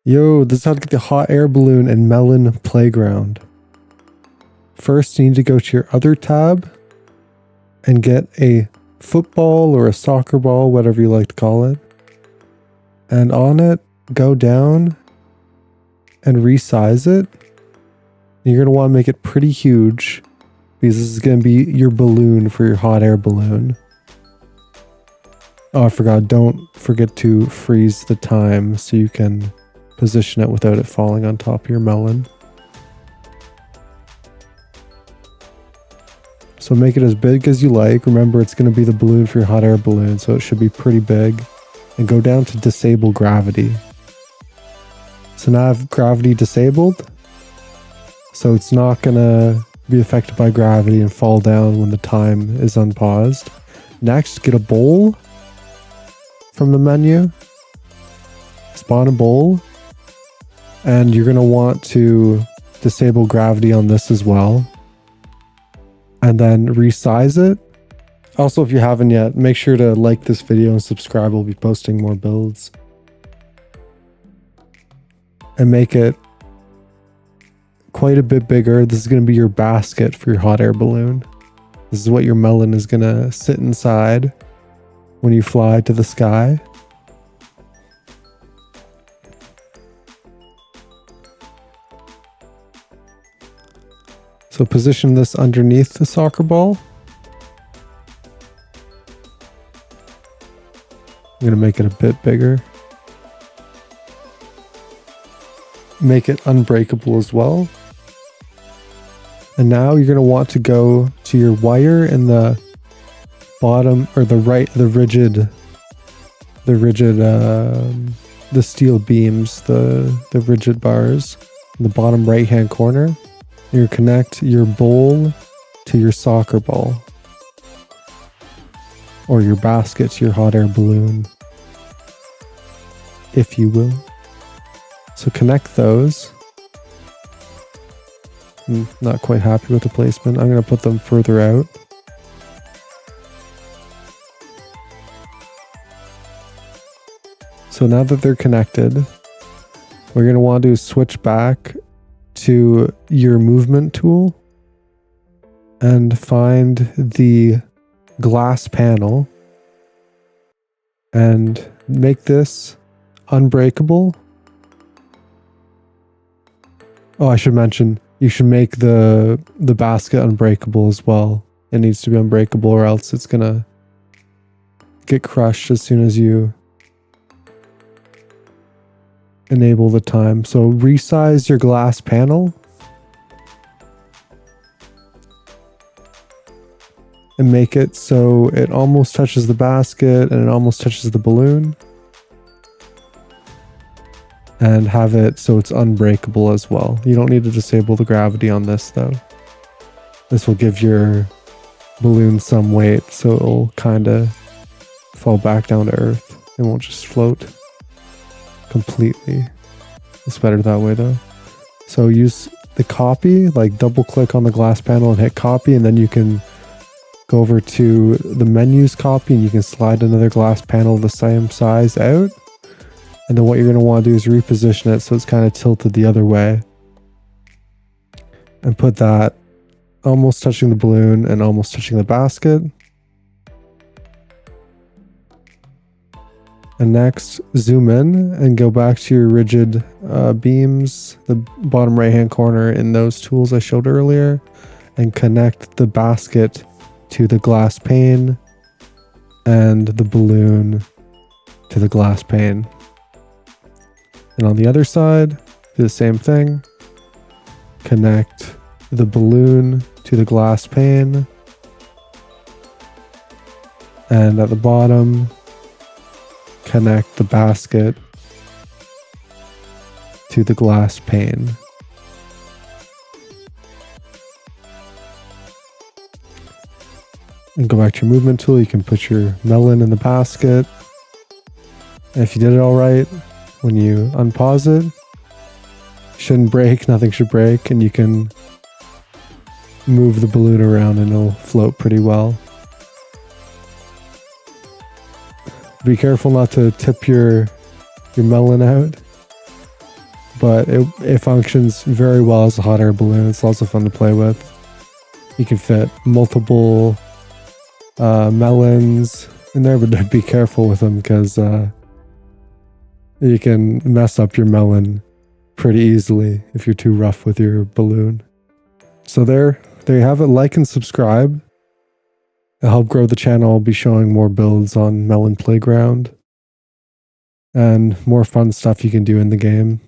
Yo, this is how to get the hot air balloon in Melon Playground. First, you need to go to your other tab and get a football or a soccer ball, whatever you like to call it. And on it, go down and resize it. You're going to want to make it pretty huge because this is going to be your balloon for your hot air balloon. Oh, I forgot. Don't forget to freeze the time so you can position it without it falling on top of your melon. So make it as big as you like. Remember, it's going to be the balloon for your hot air balloon, so it should be pretty big. And go down to disable gravity. So now I have gravity disabled. So it's not going to be affected by gravity and fall down when the time is unpaused. Next, get a bowl from the menu. Spawn a bowl. And you're going to want to disable gravity on this as well. And then resize it. Also, if you haven't yet, make sure to like this video and subscribe. We'll be posting more builds. And make it quite a bit bigger. This is going to be your basket for your hot air balloon. This is what your melon is going to sit inside when you fly to the sky. So position this underneath the soccer ball. I'm going to make it a bit bigger. Make it unbreakable as well. And now you're going to want to go to your wire in the bottom or the steel beams, the rigid bars in the bottom right hand corner. You connect your bowl to your soccer ball or your basket to your hot air balloon, if you will. So connect those. I'm not quite happy with the placement. I'm going to put them further out. So now that they're connected, what you're going to want to do is switch back to your movement tool and find the glass panel and make this unbreakable. Oh, I should mention, you should make the basket unbreakable as well. It needs to be unbreakable or else it's gonna get crushed as soon as you enable the time. So resize your glass panel and make it so it almost touches the basket and it almost touches the balloon, and have it so it's unbreakable as well. You don't need to disable the gravity on this though. This will give your balloon some weight so it'll kind of fall back down to earth. It won't just float completely. It's better that way though. So use the copy, like double click on the glass panel and hit copy, and then you can go over to the menus copy and you can slide another glass panel the same size out. And then what you're going to want to do is reposition it so it's kind of tilted the other way. And put that almost touching the balloon and almost touching the basket. And next, zoom in and go back to your rigid beams, the bottom right hand corner in those tools I showed earlier, and connect the basket to the glass pane and the balloon to the glass pane. And on the other side, do the same thing. Connect the balloon to the glass pane. And at the bottom, connect the basket to the glass pane. And go back to your movement tool. You can put your melon in the basket. And if you did it all right, when you unpause it, shouldn't break, nothing should break, and you can move the balloon around and it'll float pretty well. Be careful not to tip your melon out. but it functions very well as a hot air balloon. It's lots of fun to play with. You can fit multiple melons in there, but be careful with them because you can mess up your melon pretty easily if you're too rough with your balloon. So there you have it. Like and subscribe. It'll help grow the channel. I'll be showing more builds on Melon Playground and more fun stuff you can do in the game.